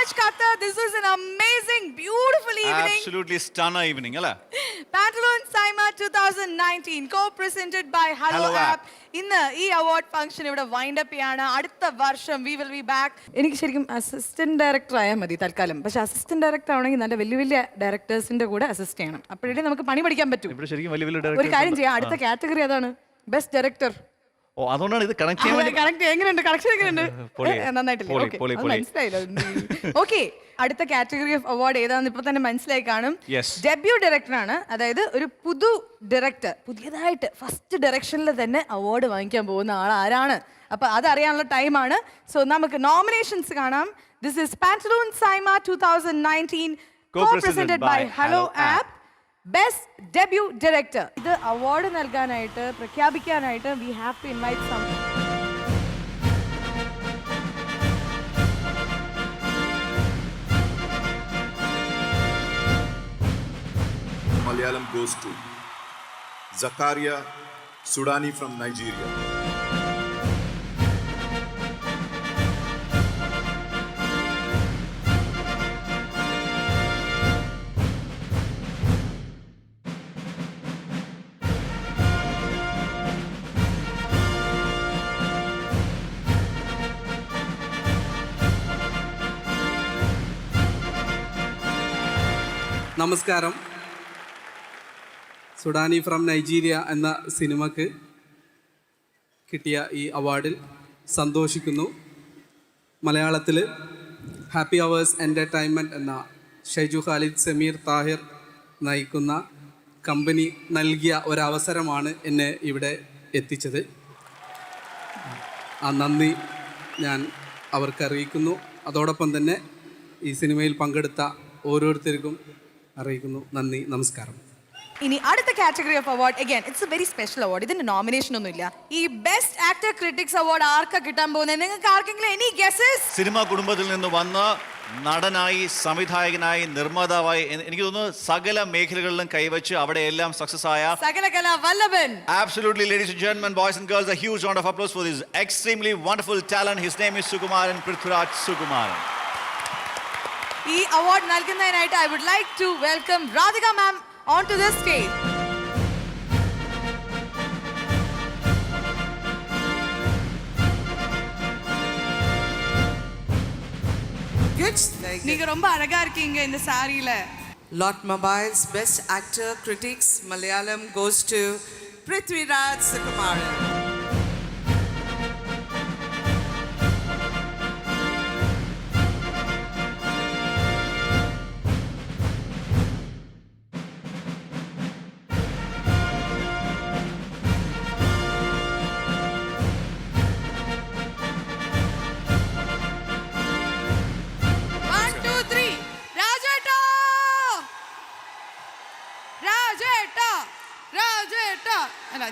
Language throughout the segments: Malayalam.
much, Kata. This was an amazing, beautiful evening. Absolutely stunner evening, അല്ലേ? Pantaloon Saima 2019, co-presented by Hello App. ഇന്ന് ഈ അവാർഡ് ഫംഗ്ഷൻ ഇവിടെ വൈൻഡ് അപ്പ് ചെയ്യാണ്. അടുത്ത വർഷം വി വിൽ ബി ബാക്ക്. എനിക്ക് ശരിക്കും അസിസ്റ്റന്റ് ഡയറക്ടർ ആയാൽ മതി തൽക്കാലം. പക്ഷെ അസിസ്റ്റന്റ് ഡയറക്ടർ ആണെങ്കിൽ നല്ല വലിയ വലിയ ഡയറക്ടേഴ്സിന്റെ കൂടെ അസിസ്റ്റ് ചെയ്യണം. അപ്പോഴേ നമുക്ക് പണി പഠിക്കാൻ പറ്റും. ഇവിടെ ശരിക്കും വലിയ വലിയ ഒരു ഡയറക്ടർ. കാര്യം ചെയ്യാം, അടുത്ത കാറ്റഗറി അതാണ് ബെസ്റ്റ് ഡയറക്ടർ. ഓ, അതുകൊണ്ടാണ് ഇത് കണക്ട് ചെയ്യാൻ വേണ്ടി. കണക്ട് എങ്ങനെയുണ്ട്? കണക്ഷൻ എങ്ങനെയുണ്ട്? നന്നായിട്ടില്ലേ? മനസ്സിലായില്ലോ. ഓക്കെ, അടുത്ത കാറ്റഗറി ഓഫ് അവാർഡ് ഏതാണെന്ന് ഇപ്പൊ തന്നെ മനസ്സിലായി കാണും. ഡെബ്യൂ ഡയറക്ടർ ആണ്, അതായത് ഒരു പുതു ഡയറക്ടർ, പുതിയതായിട്ട് ഫസ്റ്റ് ഡയറക്ഷനിൽ തന്നെ അവാർഡ് വാങ്ങിക്കാൻ പോകുന്ന ആൾ ആരാണ്? അപ്പൊ അതറിയാനുള്ള ടൈമാണ്. സോ നമുക്ക് നോമിനേഷൻസ് കാണാം. This is Pantaloon Saima 2019, co-presented by Hello App. Best Debut Director. ഇത് അവാർഡ് നൽകാനായിട്ട് പ്രഖ്യാപിക്കാനായിട്ട് we have to invite some. Malayalam goes to Zakaria Sudani from Nigeria. നമസ്കാരം. സുഡാനി ഫ്രം നൈജീരിയ എന്ന സിനിമയ്ക്ക് കിട്ടിയ ഈ അവാർഡിൽ സന്തോഷിക്കുന്നു. മലയാളത്തിൽ ഹാപ്പി അവേഴ്സ് എൻ്റർടൈൻമെൻറ്റ് എന്ന ഷൈജു ഖാലിദ് സമീർ താഹിർ നയിക്കുന്ന കമ്പനി നൽകിയ ഒരവസരമാണ് എന്നെ ഇവിടെ എത്തിച്ചത്. ആ നന്ദി ഞാൻ അവർക്ക് അറിയിക്കുന്നു. അതോടൊപ്പം തന്നെ ഈ സിനിമയിൽ പങ്കെടുത്ത ഓരോരുത്തർക്കും അറിയിക്കുന്നു. നന്ദി, നമസ്കാരം. ഇനി അടുത്ത category of award, again it's A very special award. ഇതിന്റെ നോമിനേഷൻ ഒന്നുമില്ല. ഈ ബെസ്റ്റ് ആക്ടർ ക്രിറ്റിക്സ് അവാർഡ് ആർക്കാ കിട്ടാൻ പോകുന്നത്? നിങ്ങൾക്ക് ആർക്കെങ്കിലും എനി ഗസ്സസ്? സിനിമാ കുടുംബത്തിൽ നിന്ന് വന്ന നടനായി, സംവിധായകനായി, നിർമ്മാതാവായി, എനിക്ക് തോന്നുന്നു സകല മേഖലകളിലും കൈവച്ച് അവിടെയെല്ലാം സക്സസ് ആയ സകലകലാ വല്ലഭൻ. Absolutely, ladies and gentlemen, boys and girls, a huge round of applause for this extremely wonderful talent. His name is Sukumaran Prithviraj Sukumaran. ഈ award നൽകുന്നതിനായിട്ട് I would like to welcome Radhika ma'am onto the stage. நீங்க ரொம்ப அழகா இருக்கீங்க இந்த சாரியில. Lot Mobiles Best Actor Critics Malayalam goes to Prithviraj Sukumaran.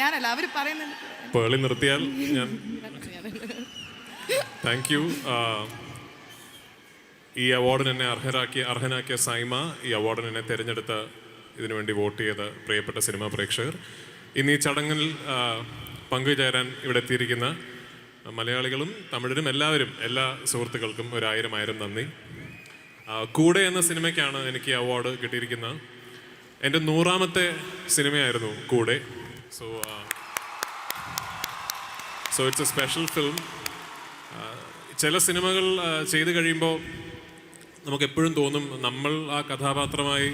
ഞാനല്ല, അവര് പറയുന്നത്. പേളി നിർത്തിയാൽ ഞാൻ താങ്ക് യു. ഈ അവാർഡിന് എന്നെ അർഹനാക്കിയ സൈമ, ഈ അവാർഡിന് എന്നെ തിരഞ്ഞെടുത്ത, ഇതിനുവേണ്ടി വോട്ട് ചെയ്ത പ്രിയപ്പെട്ട സിനിമാ പ്രേക്ഷകർ, ഇന്ന് ഈ ചടങ്ങിൽ പങ്കുചേരാൻ ഇവിടെ എത്തിയിരിക്കുന്ന മലയാളികളും തമിഴരും എല്ലാവരും, എല്ലാ സുഹൃത്തുക്കൾക്കും 1000 നന്ദി. കൂടെ എന്ന സിനിമയ്ക്കാണ് എനിക്ക് ഈ അവാർഡ് കിട്ടിയിരിക്കുന്നത്. എൻ്റെ 100ാമത്തെ സിനിമയായിരുന്നു കൂടെ. So it's A special film. ചില സിനിമകൾ ചെയ്ത് കഴിയുമ്പോൾ നമുക്കെപ്പോഴും തോന്നും നമ്മൾ ആ കഥാപാത്രമായി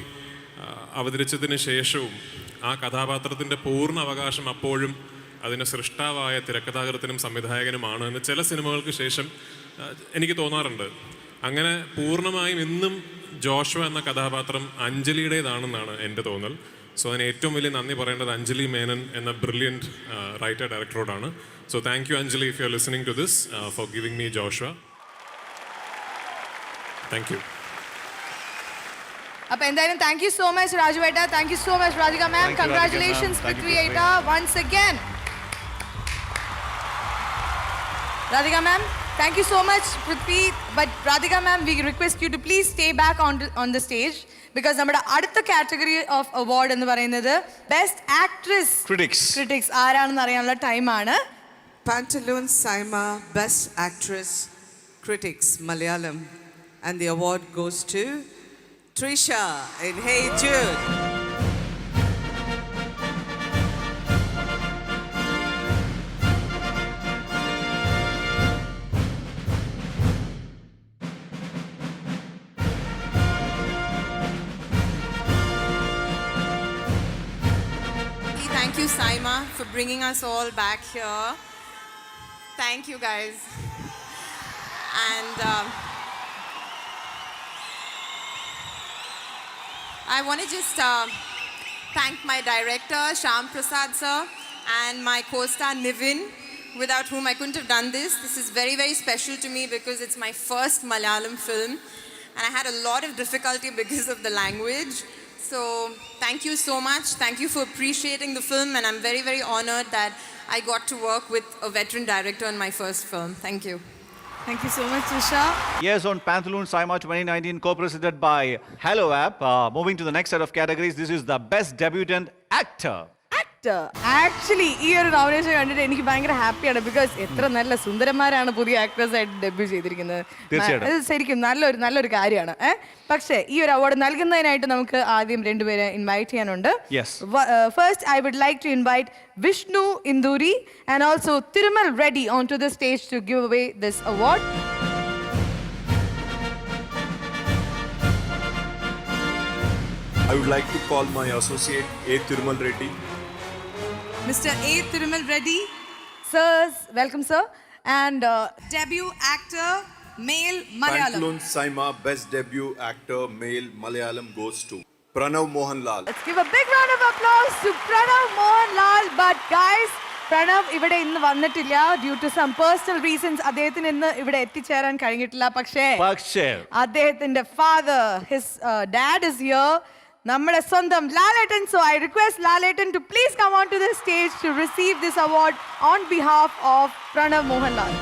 അവതരിച്ചതിന് ശേഷവും ആ കഥാപാത്രത്തിൻ്റെ പൂർണ്ണ അവകാശം അപ്പോഴും അതിന് സൃഷ്ടാവായ തിരക്കഥാകൃത്തിനും സംവിധായകനുമാണ് എന്ന് ചില സിനിമകൾക്ക് ശേഷം എനിക്ക് തോന്നാറുണ്ട്. അങ്ങനെ പൂർണ്ണമായും ഇന്നും ജോഷുവ എന്ന കഥാപാത്രം അഞ്ജലിയുടേതാണെന്നാണ് എൻ്റെ തോന്നൽ. സോ അതിന് ഏറ്റവും വലിയ നന്ദി പറയേണ്ടത് അഞ്ജലി മേനൻ എന്ന ബ്രില്യൻറ്റ് റൈറ്റർ ഡയറക്ടറോടാണ്. So thank you Anjali, if you are listening to this, for giving me Joshua. Thank you. അപ്പൊ എന്തായാലും താങ്ക് യു സോ മച്ച് രാജുവേട്ട, thank you so much Radhika ma'am, congratulations പൃഥ്വിയേട്ട once again. Radhika ma'am, thank you so much, Prithvi. But Radhika ma'am, we request you to please stay back on the stage because നമ്മുടെ അടുത്ത കാറ്റഗറി ഓഫ് അവാർഡ് എന്ന് പറയുന്നത് ബെസ്റ്റ് ആക്ട്രസ് ക്രിറ്റിക്സ് ആരാണെന്ന് അറിയാനുള്ള ടൈമാണ്. Pantaloon Saima Best Actress Critics Malayalam. And the award goes to Trisha in Hey Jude. Thank you, Saima, for bringing us all back here. Thank you, guys. And I want to just thank my director, Shyam Prasad sir, and my co-star Nivin, without whom I couldn't have done this. This is very, very special to me because it's my first Malayalam film, and I had a lot of difficulty because of the language. So thank you so much. Thank you for appreciating the film, and I'm very, very honored that I got to work with a veteran director in my first film. Thank you. Thank you so much, Trisha. Yes, on Pantaloon Saima 2019, co-presented by Hello App. Moving to the next set of categories, this is the Best Debutant Actor. Actually ഈ ഒരു നോമിനേഷൻ കണ്ടിട്ട് എനിക്ക് ഭയങ്കര ഹാപ്പിയാണ് ബിക്കോസ് എത്ര നല്ല സുന്ദരന്മാരാണ് പുതിയ ആക്ടേഴ്സ് ആയിട്ട് ഡെബ്യൂ ചെയ്തിരിക്കുന്നത്. തീർച്ചയായിട്ടും. ഇത് ശരിക്കും നല്ലൊരു കാര്യമാണ്. പക്ഷേ ഈ ഒരു അവാർഡ് നൽകുന്നതിനായിട്ട് നമുക്ക് ആദ്യം രണ്ടുപേരെ ഇൻവൈറ്റ് ചെയ്യാനുണ്ട്. Yes. First I would like to invite Vishnu Induri and also Thirumal Reddy on to the stage to give away this award. I would like to call my associate A. Thirumal Reddy. Mr. A. Thirumal Reddy, Sirs, welcome sir. And debut actor, male Malayalam. Pantaloon Saima Best Debut Actor Male Malayalam goes to Pranav Mohanlal. let's give a big round of applause to Pranav Mohanlal. But guys, Pranav ഇവിടെ ഇന്ന് വന്നിട്ടില്ല due to some personal reasons. അദ്ദേഹത്തിന് ഇന്ന് ഇവിടെ എത്തിച്ചേരാൻ കഴിഞ്ഞിട്ടില്ല. പക്ഷേ അദ്ദേഹത്തിന്റെ father, his dad is here, നമ്മുടെ സ്വന്തം Lalettan. So I request Lalettan to please come on to this stage to receive this award on behalf of Pranav Mohanlal.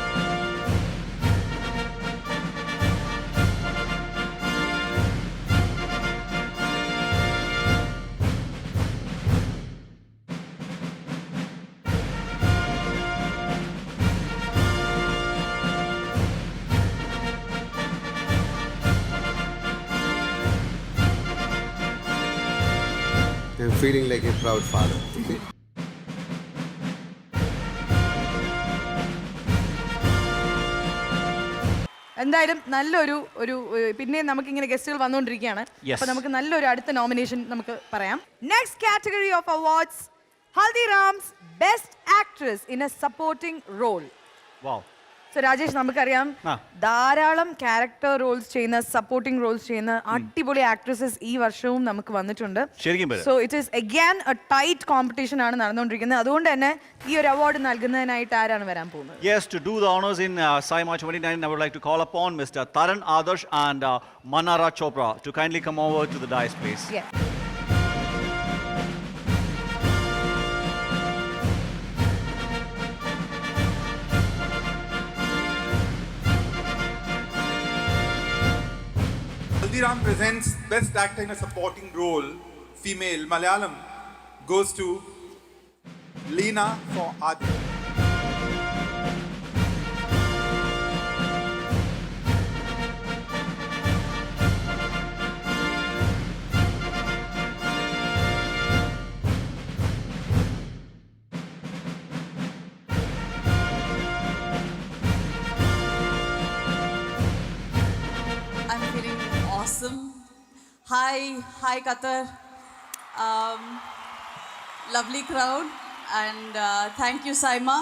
I'm feeling like a proud father. എന്തായാലും നല്ലൊരു പിന്നെ നമുക്കിങ്ങനെ ഗസ്റ്റുകൾ വന്നുകൊണ്ടിരിക്കുകയാണ്. അപ്പൊ നമുക്ക് നല്ലൊരു അടുത്ത നോമിനേഷൻ നമുക്ക് പറയാം. Next category of awards, Haldiram's best actress in a supporting role. So Rajesh, നമുക്കറിയാം ധാരാളം ക്യാരക്ടർ റോൾസ് ചെയ്യുന്ന, സപ്പോർട്ടിംഗ് റോൾസ് ചെയ്യുന്ന അടിപൊളി ആക്ട്രസസ് ഈ വർഷവും നമുക്ക് വന്നിട്ടുണ്ട്. So it is again a tight competition ആണ് നടന്നുകൊണ്ടിരിക്കുന്നത്. അതുകൊണ്ട് തന്നെ ഈ ഒരു അവാർഡ് നൽകുന്നതിനായിട്ട് ആരാണ് വരാൻ പോകുന്നത്? Yes, to do the honors in Saima 2019, I would like to call upon Mr. Taran Adarsh and Manara Chopra to kindly come over to the dais, please. Yeah. Haldiram presents Best Actor in a Supporting Role, Female Malayalam, goes to Leena for Adi. I'm feeling awesome. Hi Qatar. Lovely crowd, and thank you Saima.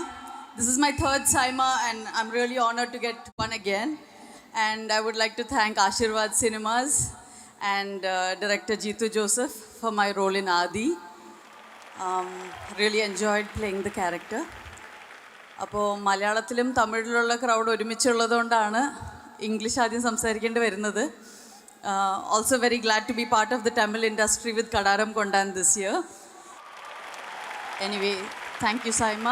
This is my third Saima and I'm really honored to get one again. And I would like to thank Ashirwad Cinemas and director Jeetu Joseph for my role in Adi. Really enjoyed playing the character. അപ്പോൾ മലയാളത്തിലും തമിഴിലുള്ള ക്രൗഡ് ഒരുമിച്ചുള്ളതുകൊണ്ടാണ് ഇംഗ്ലീഷ് ആദ്യം സംസാരിക്കേണ്ടി വരുന്നത്. Also very glad to be part of the Tamil industry with Kadaram Kondan this year. Anyway, thank you SIIMA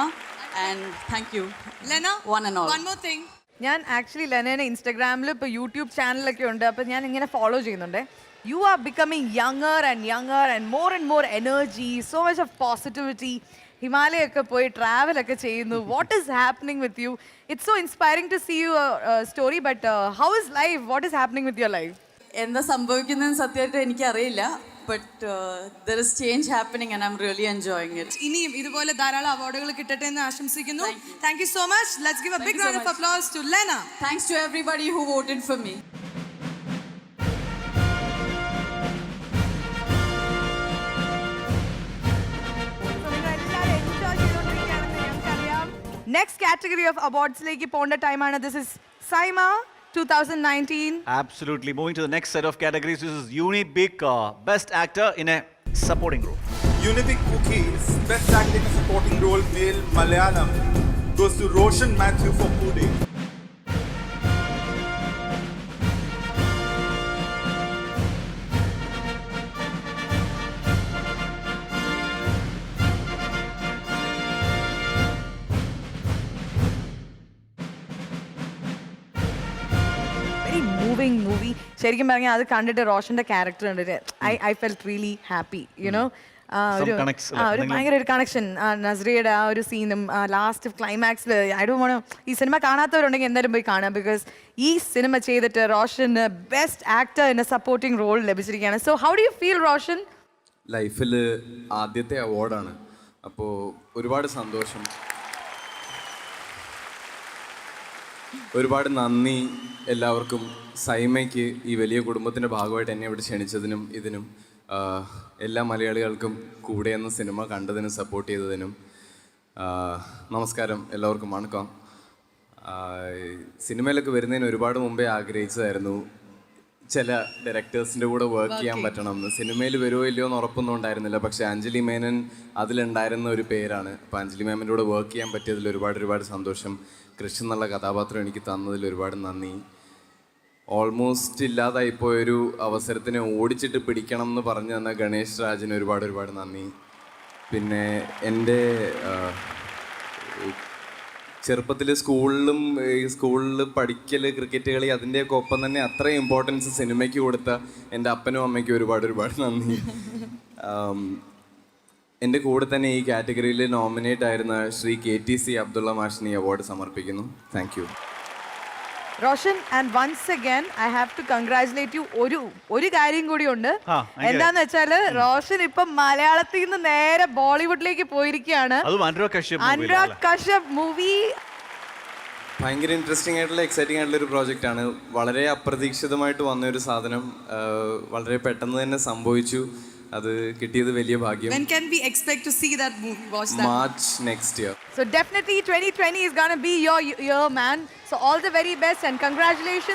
and thank you Lena, one and all. one more thing. ഞാൻ ആക്ച്വലി ലെനേനെ ഇൻസ്റ്റാഗ്രാമിൽ ഇപ്പോൾ യൂട്യൂബ് ചാനലൊക്കെ ഉണ്ട്. അപ്പോൾ ഞാൻ ഇങ്ങനെ ഫോളോ ചെയ്യുന്നുണ്ട്. You are becoming younger and more energy, so much of positivity. ഹിമാലയൊക്കെ പോയി ട്രാവൽ ഒക്കെ ചെയ്യുന്നു. What is happening with you? It's so inspiring to see you story. But how is life? What is happening with your life? എന്താ സംഭവിക്കുന്നതെന്ന് സത്യമായിട്ട് എനിക്കറിയില്ല. But there is change happening and I am really enjoying it. ഇനിയും ഇതുപോലെ ധാരാളം അവാർഡുകൾ കിട്ടട്ടെ എന്ന് ആശംസിക്കുന്നു. Thank you so much. Let's give A big round of applause to Lena. Thanks to everybody who voted for me. Next category of അവാർഡ്സിലേക്ക് പോകേണ്ട ടൈമാണ്. This is SIIMA 2019. Absolutely. Moving to the next set of categories, this is Unibic Best Actor in a Supporting Role. Unibic Cookies, Best Acting in a Supporting Role, Male Malayalam, goes to Roshan Matthew for Pude. Very moving movie. ശരിക്കും പറഞ്ഞാൽ അത് കണ്ടിട്ട് റോഷന്റെ ക്യാരക്ടർ കണ്ടിട്ട് I felt really happy. You know ഒരു ഭയങ്കര ഒരു കണക്ഷൻ. നസ്രിയയുടെ ആ ഒരു സീനും ലാസ്റ്റ് ക്ലൈമാക്സിൽ ഐ ഡോണ്ട് വാണ്ട്, ഈ സിനിമ കാണാത്തവരുണ്ടെങ്കിൽ എന്തായാലും പോയി കാണാം. ബിക്കോസ് ഈ സിനിമ ചെയ്തിട്ട് റോഷന് best actor in a supporting role ലഭിച്ചിരിക്കുകയാണ്. So how do you feel Roshan? ലൈഫിൽ ആദ്യത്തെ അവാർഡാണ്, അപ്പോൾ ഒരുപാട് സന്തോഷം. ഒരുപാട് നന്ദി എല്ലാവർക്കും. സൈമയ്ക്ക് ഈ വലിയ കുടുംബത്തിൻ്റെ ഭാഗമായിട്ട് എന്നെ ഇവിടെ ക്ഷണിച്ചതിനും ഇതിനും എല്ലാ മലയാളികൾക്കും കൂടെ എന്ന സിനിമ കണ്ടതിനും സപ്പോർട്ട് ചെയ്തതിനും നമസ്കാരം. എല്ലാവർക്കും വണക്കം. സിനിമയിലൊക്കെ വരുന്നതിന് ഒരുപാട് മുമ്പേ ആഗ്രഹിച്ചതായിരുന്നു ചില ഡയറക്ടേഴ്സിൻ്റെ കൂടെ വർക്ക് ചെയ്യാൻ പറ്റണം എന്ന്. സിനിമയിൽ വരുമോ ഇല്ലയോ എന്ന് ഉറപ്പൊന്നും ഉണ്ടായിരുന്നില്ല. പക്ഷേ അഞ്ജലി മേനൻ അതിലുണ്ടായിരുന്ന ഒരു പേരാണ്. അപ്പോൾ അഞ്ജലി മേനൻ്റെ കൂടെ വർക്ക് ചെയ്യാൻ പറ്റിയതിൽ ഒരുപാട് സന്തോഷം. കൃഷ്ണൻ എന്നുള്ള കഥാപാത്രം എനിക്ക് തന്നതിൽ ഒരുപാട് നന്ദി. ഓൾമോസ്റ്റ് ഇല്ലാതായിപ്പോയൊരു അവസരത്തിനെ ഓടിച്ചിട്ട് പിടിക്കണം എന്ന് പറഞ്ഞു തന്ന ഗണേഷ് രാജിന് ഒരുപാട് നന്ദി. പിന്നെ എൻ്റെ ചെറുപ്പത്തിൽ സ്കൂളിൽ പഠിക്കൽ, ക്രിക്കറ്റ് കളി, അതിൻ്റെയൊക്കെ ഒപ്പം തന്നെ അത്രയും ഇമ്പോർട്ടൻസ് സിനിമയ്ക്ക് കൊടുത്ത എൻ്റെ അപ്പനും അമ്മയ്ക്കും ഒരുപാട് നന്ദി. എൻ്റെ കൂടെ തന്നെ ഈ കാറ്റഗറിയിൽ നോമിനേറ്റ് ആയിരുന്ന ശ്രീ KTC അബ്ദുള്ള മാഷിന് അവാർഡ് സമർപ്പിക്കുന്നു. Thank you Roshan. And once again I have to congratulate you. ഒരു കാര്യം കൂടി ഉണ്ട്. എന്താന്ന് വെച്ചാല് റോഷൻ ഇപ്പം മലയാളത്തിൽ നിന്ന് നേരെ ബോളിവുഡിലേക്ക് പോയിരിക്കുകയാണ്. അനുരാഗ് കശ്യപ് മൂവി ഭയങ്കര ഇൻട്രസ്റ്റിംഗ് ആയിട്ടുള്ള, എക്സൈറ്റിംഗ് ആയിട്ടുള്ള ഒരു പ്രോജക്റ്റാണ്. വളരെ അപ്രതീക്ഷിതമായിട്ട് വന്നൊരു സാധനം വളരെ പെട്ടെന്ന് തന്നെ സംഭവിച്ചു. അത് കിട്ടിയത് വലിയ ഭാഗ്യം. When can we expect to see that movie? Watch that. March next year. So definitely 2020 is going to be your year, man. So all the very best and congratulations.